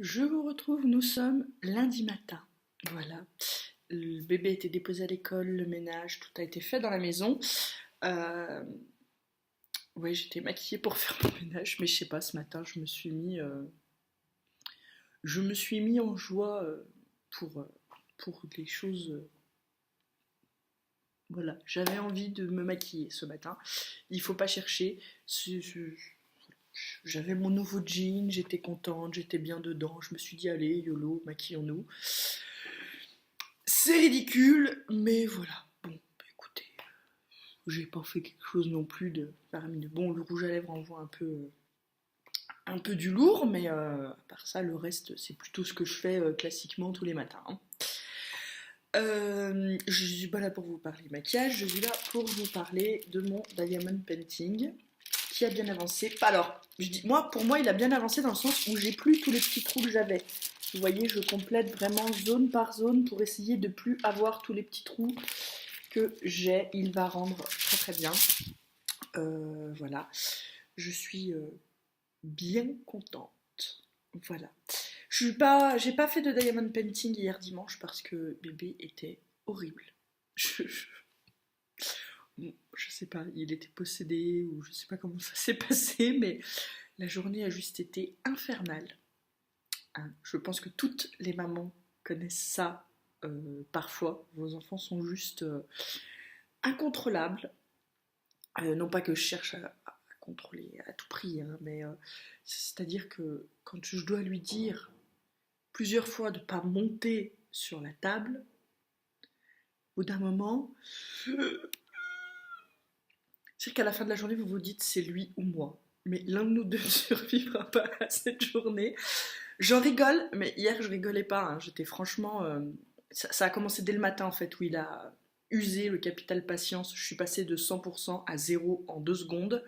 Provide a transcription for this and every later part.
Je vous retrouve, nous sommes lundi matin. Voilà. Le bébé a été déposé à l'école, le ménage, tout a été fait dans la maison. Euh, oui, j'étais maquillée pour faire mon ménage, mais je sais pas, ce matin, je me suis mis en joie pour les choses. Voilà, j'avais envie de me maquiller ce matin. Il faut pas chercher. J'avais mon nouveau jean, j'étais contente, j'étais bien dedans. Je me suis dit, allez, YOLO, maquillons-nous. C'est ridicule, mais voilà. Bon, bah, écoutez, j'ai pas fait quelque chose non plus de faramineux. Bon, le rouge à lèvres envoie un peu du lourd, mais à part ça, le reste, c'est plutôt ce que je fais classiquement tous les matins, hein. Je suis pas là pour vous parler maquillage, je suis là pour vous parler de mon diamond painting qui a bien avancé. Alors, pour moi, il a bien avancé dans le sens où j'ai plus tous les petits trous que j'avais. Vous voyez, je complète vraiment zone par zone pour essayer de plus avoir tous les petits trous que j'ai. Il va rendre très très bien. Voilà. Je suis bien contente. Voilà. J'ai pas fait de diamond painting hier dimanche parce que bébé était horrible. Je sais pas, il était possédé ou je sais pas comment ça s'est passé, mais la journée a juste été infernale, hein. Je pense que toutes les mamans connaissent ça parfois. Vos enfants sont juste incontrôlables. Non pas que je cherche à contrôler à tout prix, hein, mais c'est-à-dire que quand je dois lui dire plusieurs fois de ne pas monter sur la table, au bout d'un moment, c'est qu'à la fin de la journée, vous vous dites c'est lui ou moi. Mais l'un de nous deux ne survivra pas à cette journée. J'en rigole, mais hier je rigolais pas, hein. J'étais franchement. Ça a commencé dès le matin en fait, où il a usé le capital patience. Je suis passée de 100% à 0 en 2 secondes.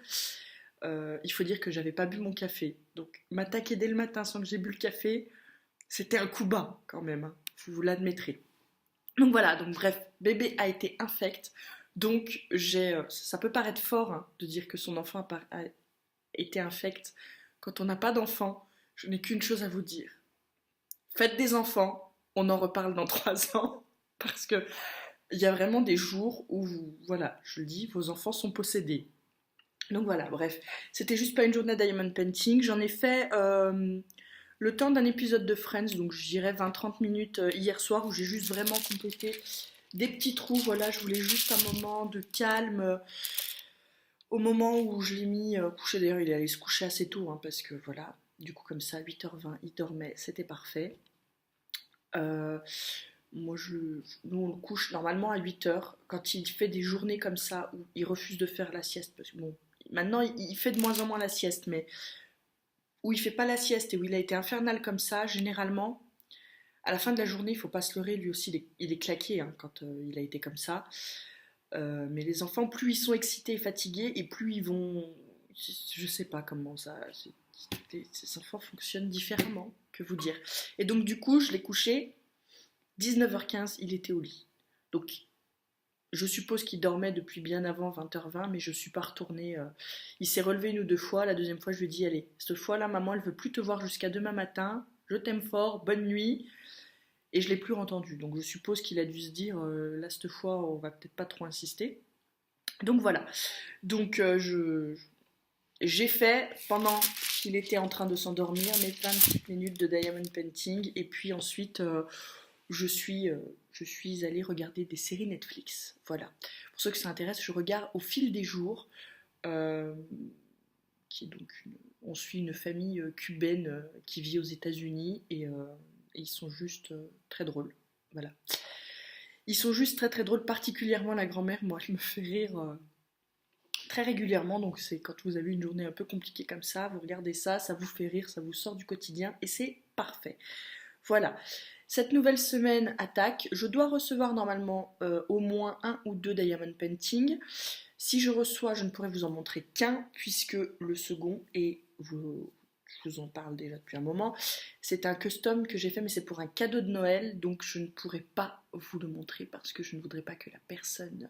Il faut dire que j'avais pas bu mon café. Donc m'attaquer dès le matin sans que j'ai bu le café, c'était un coup bas quand même, hein. Vous l'admettrez. Donc voilà, donc bref, bébé a été infect. Donc ça peut paraître fort, hein, de dire que son enfant a été infect. Quand on n'a pas d'enfant, je n'ai qu'une chose à vous dire. Faites des enfants, on en reparle dans 3 ans. Parce que il y a vraiment des jours où, voilà, je le dis, vos enfants sont possédés. Donc voilà, bref, c'était juste pas une journée diamond painting. J'en ai fait le temps d'un épisode de Friends, donc je dirais 20-30 minutes hier soir où j'ai juste vraiment complété des petits trous. Voilà, je voulais juste un moment de calme. Au moment où je l'ai mis couché, d'ailleurs, il est allé se coucher assez tôt, hein, parce que voilà, du coup, comme ça, 8h20, il dormait, c'était parfait. Euh, Moi, nous, on le couche normalement à 8h. Quand il fait des journées comme ça où il refuse de faire la sieste, parce que bon, maintenant, il fait de moins en moins la sieste, mais où il fait pas la sieste et où il a été infernal comme ça, généralement, à la fin de la journée, il faut pas se leurrer, lui aussi, il est claqué, hein, quand il a été comme ça. Mais les enfants, plus ils sont excités et fatigués, et plus ils vont. Je sais pas comment ça. Ces enfants fonctionnent différemment, que vous dire. Et donc, du coup, je l'ai couché, 19h15, il était au lit. Donc, je suppose qu'il dormait depuis bien avant 20h20, mais je suis pas retournée. Il s'est relevé une ou deux fois. La deuxième fois, je lui ai dit, allez, cette fois-là, maman, elle veut plus te voir jusqu'à demain matin. Je t'aime fort, bonne nuit. Et je l'ai plus entendu. Donc je suppose qu'il a dû se dire, là, cette fois, on va peut-être pas trop insister. Donc voilà. Donc j'ai fait, pendant qu'il était en train de s'endormir, mes 26 minutes de diamond painting. Et puis ensuite, je suis allée regarder des séries Netflix. Voilà. Pour ceux que ça intéresse, je regarde Au fil des jours, euh, qui est donc on suit une famille cubaine qui vit aux États-Unis et ils sont juste très drôles. Voilà. Ils sont juste très très drôles, particulièrement la grand-mère. Moi, elle me fait rire très régulièrement. Donc, c'est quand vous avez une journée un peu compliquée comme ça, vous regardez ça, ça vous fait rire, ça vous sort du quotidien et c'est parfait. Voilà. Cette nouvelle semaine attaque. Je dois recevoir normalement au moins un ou deux diamond painting. Si je reçois, je ne pourrai vous en montrer qu'un, puisque le second est, je vous en parle déjà depuis un moment, c'est un custom que j'ai fait, mais c'est pour un cadeau de Noël, donc je ne pourrai pas vous le montrer parce que je ne voudrais pas que la personne,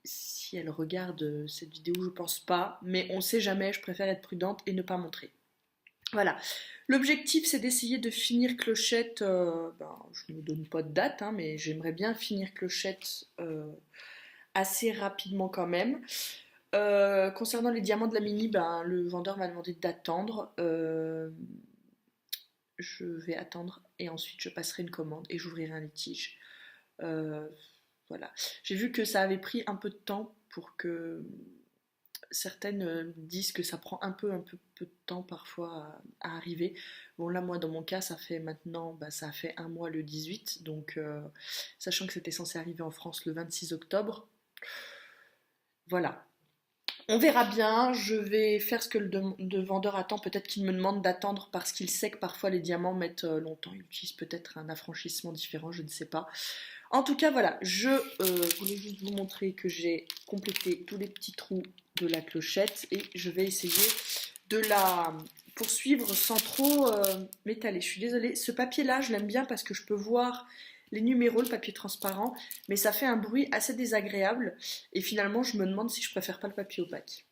si elle regarde cette vidéo, je pense pas, mais on sait jamais, je préfère être prudente et ne pas montrer. Voilà. L'objectif, c'est d'essayer de finir Clochette. Je ne me donne pas de date, hein, mais j'aimerais bien finir Clochette assez rapidement quand même. Concernant les diamants de la mini, le vendeur m'a demandé d'attendre. Je vais attendre et ensuite je passerai une commande et j'ouvrirai un litige. Euh, voilà. J'ai vu que ça avait pris un peu de temps pour que certaines disent que ça prend un peu de temps parfois à arriver. Bon là moi dans mon cas ça fait maintenant, ça fait un mois le 18, donc sachant que c'était censé arriver en France le 26 octobre, voilà. On verra bien, je vais faire ce que le vendeur attend, peut-être qu'il me demande d'attendre parce qu'il sait que parfois les diamants mettent longtemps, il utilise peut-être un affranchissement différent, je ne sais pas. En tout cas, voilà, je voulais juste vous montrer que j'ai complété tous les petits trous de la clochette et je vais essayer de la poursuivre sans trop m'étaler. Je suis désolée, ce papier-là, je l'aime bien parce que je peux voir les numéros, le papier transparent, mais ça fait un bruit assez désagréable et finalement, je me demande si je préfère pas le papier opaque.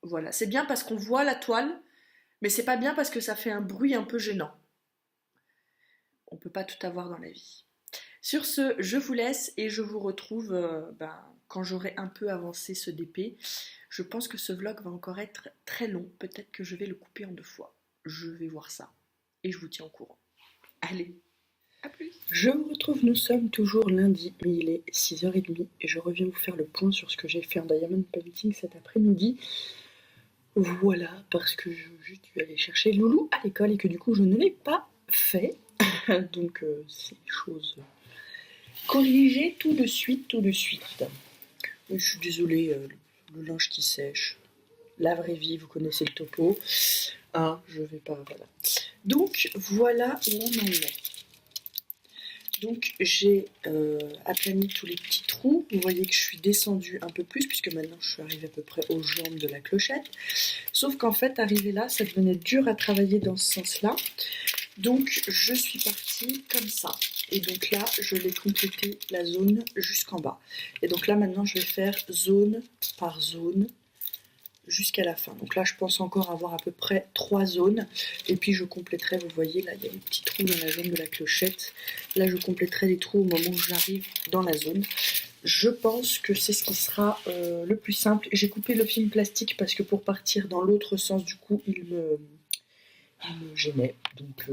Voilà, c'est bien parce qu'on voit la toile, mais c'est pas bien parce que ça fait un bruit un peu gênant. On peut pas tout avoir dans la vie. Sur ce, je vous laisse et je vous retrouve quand j'aurai un peu avancé ce DP. Je pense que ce vlog va encore être très long. Peut-être que je vais le couper en 2 fois. Je vais voir ça. Et je vous tiens au courant. Allez, à plus. Je vous retrouve, nous sommes toujours lundi, mais il est 6h30 et je reviens vous faire le point sur ce que j'ai fait en Diamond Painting cet après-midi. Voilà, parce que j'ai dû aller chercher Loulou à l'école et que du coup je ne l'ai pas fait. Donc c'est chose corrigée tout de suite, tout de suite. Je suis désolée, le linge qui sèche, la vraie vie, vous connaissez le topo. Ah, je vais pas, voilà. Donc voilà où on en est. Donc j'ai aplani tous les petits trous. Vous voyez que je suis descendue un peu plus puisque maintenant je suis arrivée à peu près aux jambes de la clochette. Sauf qu'en fait, arrivé là, ça devenait dur à travailler dans ce sens-là. Donc je suis partie comme ça. Et donc là, je l'ai complété la zone jusqu'en bas. Et donc là, maintenant, je vais faire zone par zone jusqu'à la fin. Donc là, je pense encore avoir à peu près 3 zones. Et puis je compléterai, vous voyez, là, il y a des petits trous dans la zone de la clochette. Là, je compléterai les trous au moment où j'arrive dans la zone. Je pense que c'est ce qui sera le plus simple. J'ai coupé le film plastique parce que pour partir dans l'autre sens, du coup, il me gênait. Donc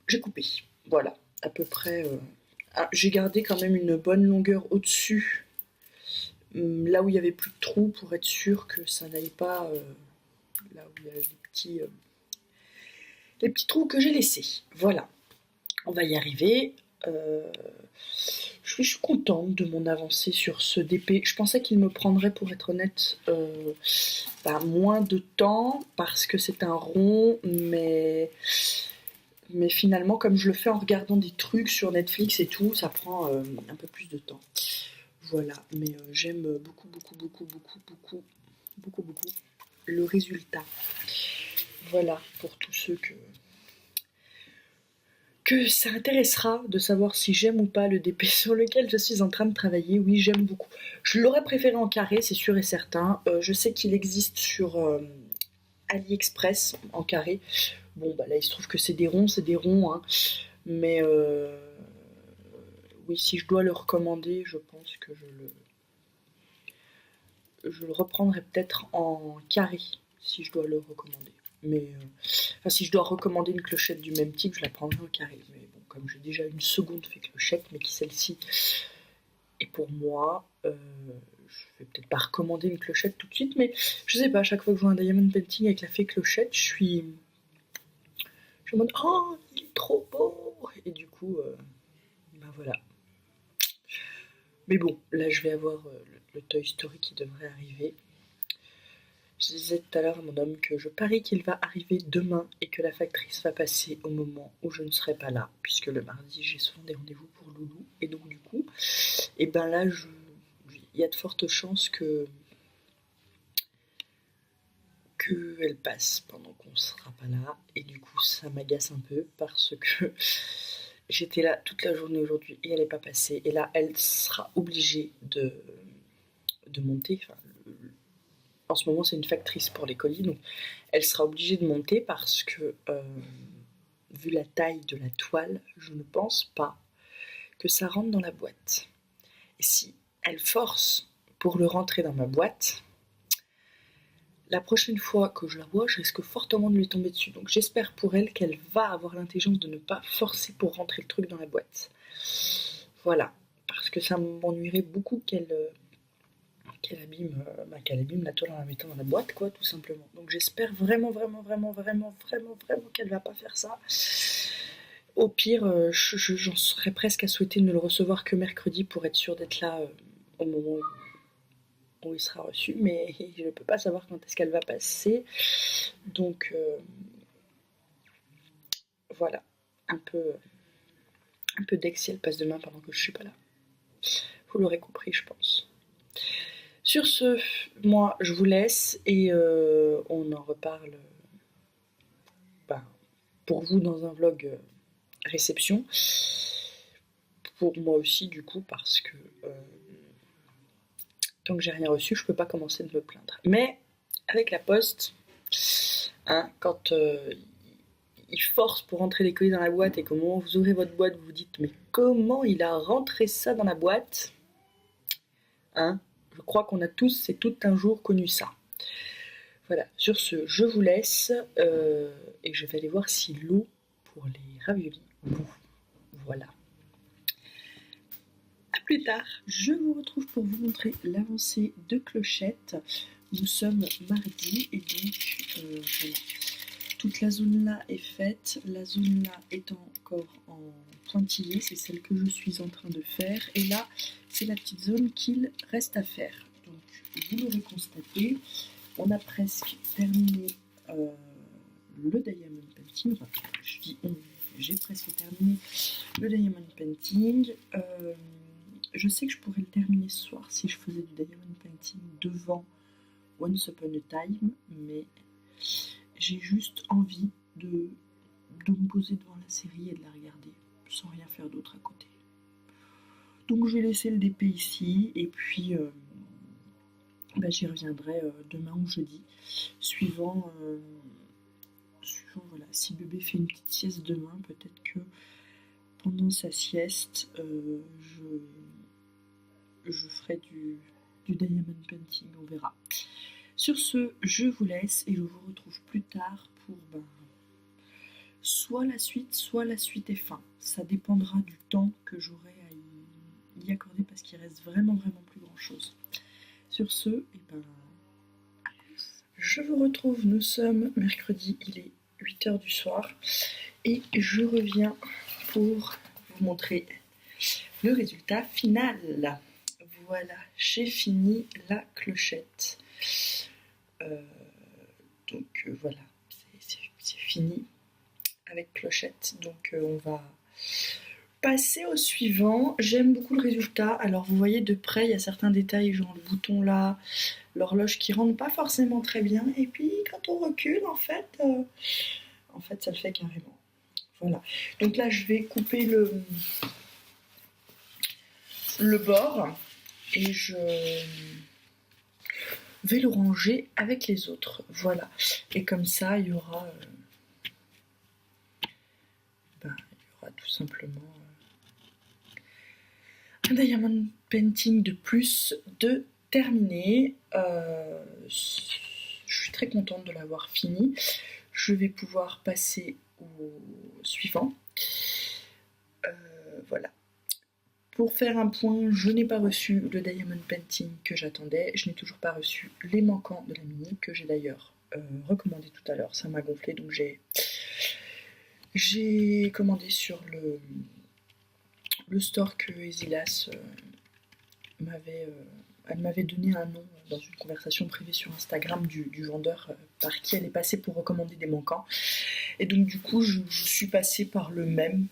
j'ai coupé. Voilà, à peu près. J'ai gardé quand même une bonne longueur au-dessus, là où il y avait plus de trous, pour être sûr que ça n'aille pas là où il y a les petits trous que j'ai laissés. Voilà, on va y arriver. Je suis contente de mon avancée sur ce DP. Je pensais qu'il me prendrait, pour être honnête, moins de temps parce que c'est un rond, mais finalement, comme je le fais en regardant des trucs sur Netflix et tout, ça prend un peu plus de temps. Voilà, mais j'aime beaucoup, beaucoup, beaucoup, beaucoup, beaucoup, beaucoup, beaucoup le résultat. Voilà, pour tous ceux que ça intéressera de savoir si j'aime ou pas le DP sur lequel je suis en train de travailler. Oui, j'aime beaucoup. Je l'aurais préféré en carré, c'est sûr et certain. Je sais qu'il existe sur AliExpress en carré. Bon, là, il se trouve que c'est des ronds, hein. Mais oui, si je dois le recommander, je pense que je le reprendrai peut-être en carré, si je dois le recommander. Mais si je dois recommander une clochette du même type, je la prendrai en carré. Mais bon, comme j'ai déjà une seconde fait clochette, mais qui celle-ci est pour moi, je vais peut-être pas recommander une clochette tout de suite, mais je sais pas, à chaque fois que je vois un diamond painting avec la fée clochette, je suis en mode oh, il est trop beau. Et du coup, voilà. Mais bon, là je vais avoir le Toy Story qui devrait arriver. Je disais tout à l'heure à mon homme que je parie qu'il va arriver demain et que la factrice va passer au moment où je ne serai pas là, puisque le mardi j'ai souvent des rendez-vous pour Loulou, et donc du coup, et là il y a de fortes chances qu'elle passe pendant qu'on ne sera pas là, et du coup ça m'agace un peu parce que j'étais là toute la journée aujourd'hui et elle n'est pas passée, et là elle sera obligée de monter, en ce moment c'est une factrice pour les colis, donc elle sera obligée de monter parce que vu la taille de la toile, je ne pense pas que ça rentre dans la boîte. Et si elle force pour le rentrer dans ma boîte, la prochaine fois que je la vois, je risque fortement de lui tomber dessus. Donc j'espère pour elle qu'elle va avoir l'intelligence de ne pas forcer pour rentrer le truc dans la boîte. Voilà, parce que ça m'ennuierait beaucoup qu'elle abîme la toile en la mettant dans la boîte, quoi, tout simplement. Donc j'espère vraiment qu'elle va pas faire ça. Au pire, j'en serais presque à souhaiter ne le recevoir que mercredi pour être sûre d'être là au moment où il sera reçu, mais je ne peux pas savoir quand est-ce qu'elle va passer. Donc voilà, un peu d'ex si elle passe demain pendant que je suis pas là. Vous l'aurez compris, je pense. Sur ce, moi je vous laisse et on en reparle pour vous dans un vlog réception. Pour moi aussi du coup parce que tant que j'ai rien reçu, je peux pas commencer de me plaindre. Mais avec la poste, hein, quand il force pour rentrer les colis dans la boîte et qu'au moment où vous ouvrez votre boîte, vous vous dites mais comment il a rentré ça dans la boîte, hein, je crois qu'on a tous et toutes un jour connu ça. Voilà, sur ce, je vous laisse et je vais aller voir si l'eau pour les raviolis bout. Voilà. A plus tard, je vous retrouve pour vous montrer l'avancée de Clochette. Nous sommes mardi et donc voilà. Toute la zone là est faite, la zone là est encore en pointillé, c'est celle que je suis en train de faire. Et là, c'est la petite zone qu'il reste à faire. Donc, vous l'aurez constaté, on a presque terminé le diamond painting. Enfin, je dis on, j'ai presque terminé le diamond painting. Je sais que je pourrais le terminer ce soir si je faisais du diamond painting devant Once Upon a Time, mais j'ai juste envie de me poser devant la série et de la regarder sans rien faire d'autre à côté. Donc je vais laisser le DP ici et puis j'y reviendrai demain ou jeudi, suivant voilà, si bébé fait une petite sieste demain, peut-être que pendant sa sieste, je ferai du diamond painting, on verra. Sur ce, je vous laisse et je vous retrouve plus tard pour soit la suite est fin. Ça dépendra du temps que j'aurai à y accorder parce qu'il reste vraiment plus grand chose. Sur ce, à plus. Je vous retrouve, nous sommes mercredi, il est 8h du soir et je reviens pour vous montrer le résultat final. Voilà, j'ai fini la clochette. Donc voilà, c'est fini avec clochette. Donc on va passer au suivant. J'aime beaucoup le résultat. Alors vous voyez de près, il y a certains détails, genre le bouton là, l'horloge qui rentre pas forcément très bien. Et puis quand on recule, en fait ça le fait carrément. Voilà. Donc là, je vais couper le bord et je vais le ranger avec les autres. Voilà. Et comme ça, il y aura tout simplement un diamond painting de plus de terminé. Je suis très contente de l'avoir fini. Je vais pouvoir passer au suivant. Voilà. Pour faire un point, je n'ai pas reçu le diamond painting que j'attendais. Je n'ai toujours pas reçu les manquants de la mini, que j'ai d'ailleurs recommandé tout à l'heure. Ça m'a gonflé, donc j'ai commandé sur le store que Ezilas elle m'avait donné un nom dans une conversation privée sur Instagram du vendeur par qui elle est passée pour recommander des manquants. Et donc du coup, je suis passée par le même.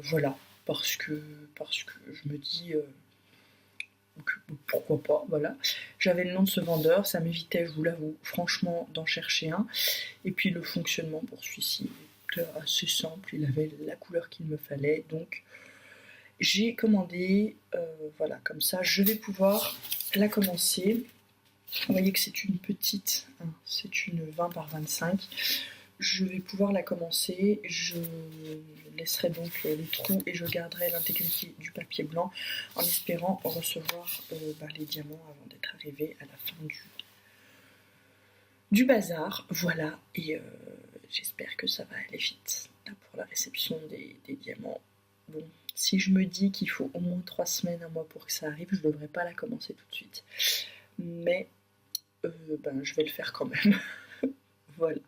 Voilà. Parce que je me dis pourquoi pas, voilà. J'avais le nom de ce vendeur, ça m'évitait, je vous l'avoue, franchement, d'en chercher un. Et puis le fonctionnement pour celui-ci était assez simple, il avait la couleur qu'il me fallait, donc j'ai commandé, voilà, comme ça je vais pouvoir la commencer. Vous voyez que c'est une petite, hein, c'est une 20 par 25. Je vais pouvoir la commencer, je laisserai donc les trous et je garderai l'intégrité du papier blanc en espérant recevoir les diamants avant d'être arrivé à la fin du bazar. Voilà, et j'espère que ça va aller vite là, pour la réception des diamants. Bon, si je me dis qu'il faut au moins 3 semaines, un mois pour que ça arrive, je ne devrais pas la commencer tout de suite. Mais je vais le faire quand même. Voilà.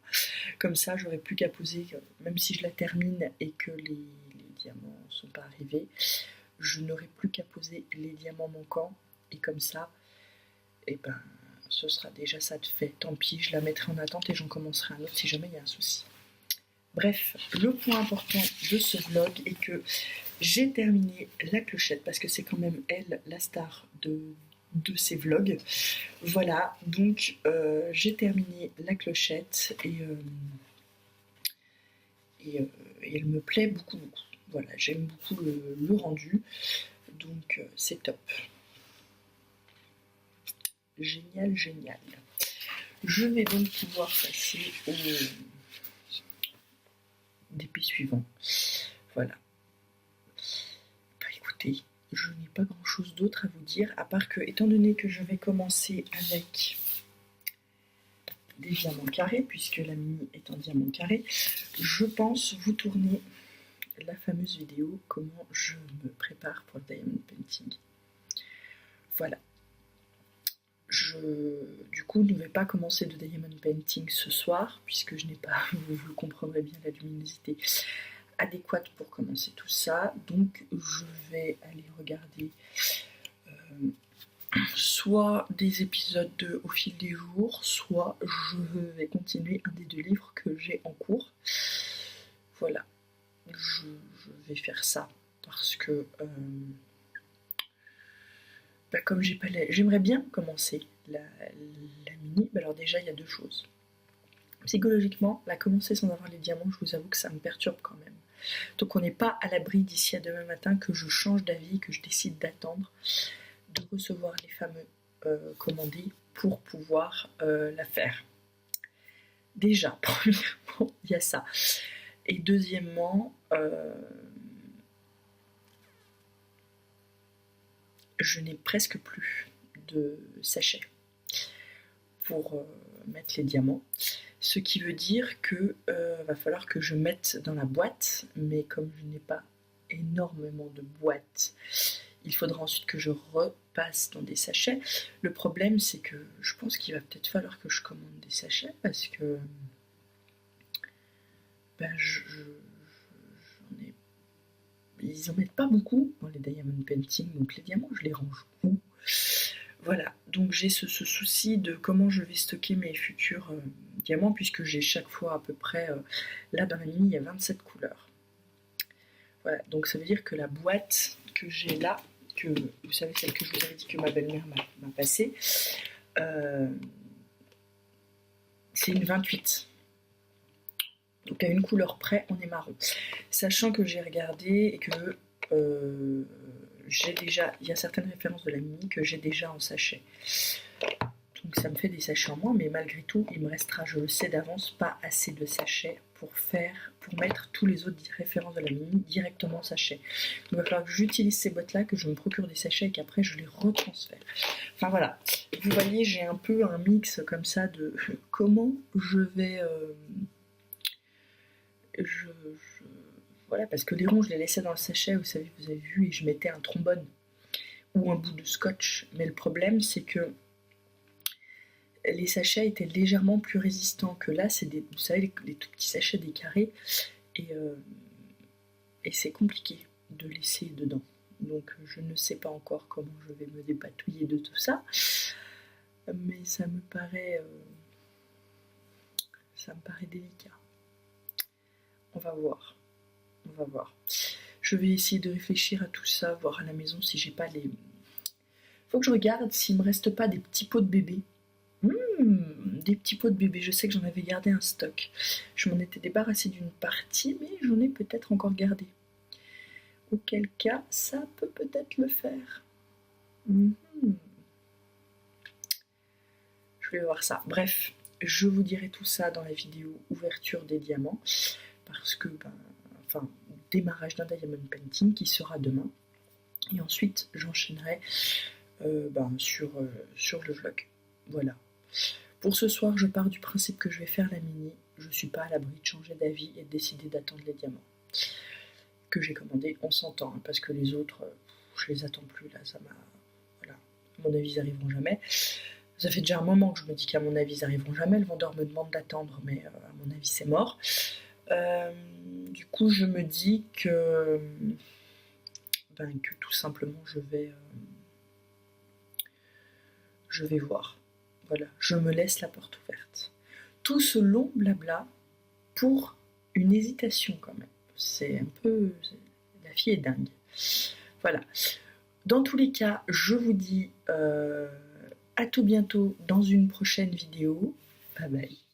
Comme ça, j'aurai plus qu'à poser, même si je la termine et que les diamants ne sont pas arrivés, je n'aurai plus qu'à poser les diamants manquants. Et comme ça, ce sera déjà ça de fait. Tant pis, je la mettrai en attente et j'en commencerai un autre si jamais il y a un souci. Bref, le point important de ce vlog est que j'ai terminé la clochette parce que c'est quand même elle la star de ces vlogs. Voilà, donc j'ai terminé la clochette et elle me plaît beaucoup. Voilà, j'aime beaucoup le rendu, donc c'est top. Génial, génial. Je vais donc pouvoir passer au DP suivant. Voilà. Écoutez, je n'ai pas grand chose d'autre à vous dire, à part que, étant donné que je vais commencer avec des diamants carrés, puisque la mini est en diamant carré, je pense vous tourner la fameuse vidéo comment je me prépare pour le diamond painting. Voilà. Du coup, ne vais pas commencer de diamond painting ce soir, puisque je n'ai pas, vous le comprendrez bien, la luminosité adéquate pour commencer tout ça. Donc, je vais aller regarder soit des épisodes au fil des jours, soit je vais continuer un des 2 livres que j'ai en cours. Voilà, je vais faire ça parce que comme j'ai pas j'aimerais bien commencer la mini. Alors déjà, il y a 2 choses. Psychologiquement, la commencer sans avoir les diamants, je vous avoue que ça me perturbe quand même. Donc on n'est pas à l'abri d'ici à demain matin que je change d'avis, que je décide d'attendre de recevoir les fameux commandés pour pouvoir la faire. Déjà, premièrement, il y a ça. Et deuxièmement, je n'ai presque plus de sachets pour mettre les diamants. Ce qui veut dire que va falloir que je mette dans la boîte, mais comme je n'ai pas énormément de boîtes, il faudra ensuite que je repasse dans des sachets. Le problème, c'est que je pense qu'il va peut-être falloir que je commande des sachets parce que j'en ai... Ils en mettent pas beaucoup dans les diamond painting, donc les diamants, je les range où? Voilà, donc j'ai ce souci de comment je vais stocker mes futurs diamants, puisque j'ai chaque fois à peu près, là dans la mini, il y a 27 couleurs. Voilà, donc ça veut dire que la boîte que j'ai là, que vous savez, celle que je vous avais dit que ma belle-mère m'a passée, c'est une 28. Donc à une couleur près, on est marron. Sachant que j'ai regardé et que j'ai déjà, il y a certaines références de la mini que j'ai déjà en sachet. Donc ça me fait des sachets en moins, mais malgré tout, il me restera, je le sais d'avance, pas assez de sachets pour mettre tous les autres références de la mini directement en sachet. Donc il va falloir que j'utilise ces boîtes-là, que je me procure des sachets et qu'après je les retransfère. Enfin voilà, vous voyez, j'ai un peu un mix comme ça de comment je vais... Voilà, parce que les ronds, je les laissais dans le sachet, vous savez, vous avez vu, et je mettais un trombone ou un bout de scotch. Mais le problème, c'est que les sachets étaient légèrement plus résistants que là. C'est vous savez, les tout petits sachets des carrés. Et c'est compliqué de laisser dedans. Donc je ne sais pas encore comment je vais me dépatouiller de tout ça. Mais ça me paraît délicat. On va voir. Je vais essayer de réfléchir à tout ça, voir à la maison si j'ai pas les... Faut que je regarde s'il me reste pas des petits pots de bébé. Des petits pots de bébé, je sais que j'en avais gardé un stock. Je m'en étais débarrassée d'une partie, mais j'en ai peut-être encore gardé. Auquel cas, ça peut peut-être le faire. Je vais voir ça. Bref, je vous dirai tout ça dans la vidéo ouverture des diamants, parce que, démarrage d'un diamond painting qui sera demain. Et ensuite, j'enchaînerai sur le vlog. Voilà. Pour ce soir, je pars du principe que je vais faire la mini. Je suis pas à l'abri de changer d'avis et de décider d'attendre les diamants que j'ai commandés. On s'entend, hein, parce que les autres, je les attends plus là. Ça m'a, voilà. À mon avis, ils arriveront jamais. Ça fait déjà un moment que je me dis qu'à mon avis, ils arriveront jamais. Le vendeur me demande d'attendre, mais à mon avis, c'est mort. Du coup, je me dis que tout simplement, je vais voir. Voilà, je me laisse la porte ouverte. Tout ce long blabla pour une hésitation quand même. C'est un peu... La fille est dingue. Voilà. Dans tous les cas, je vous dis à tout bientôt dans une prochaine vidéo. Bye bye.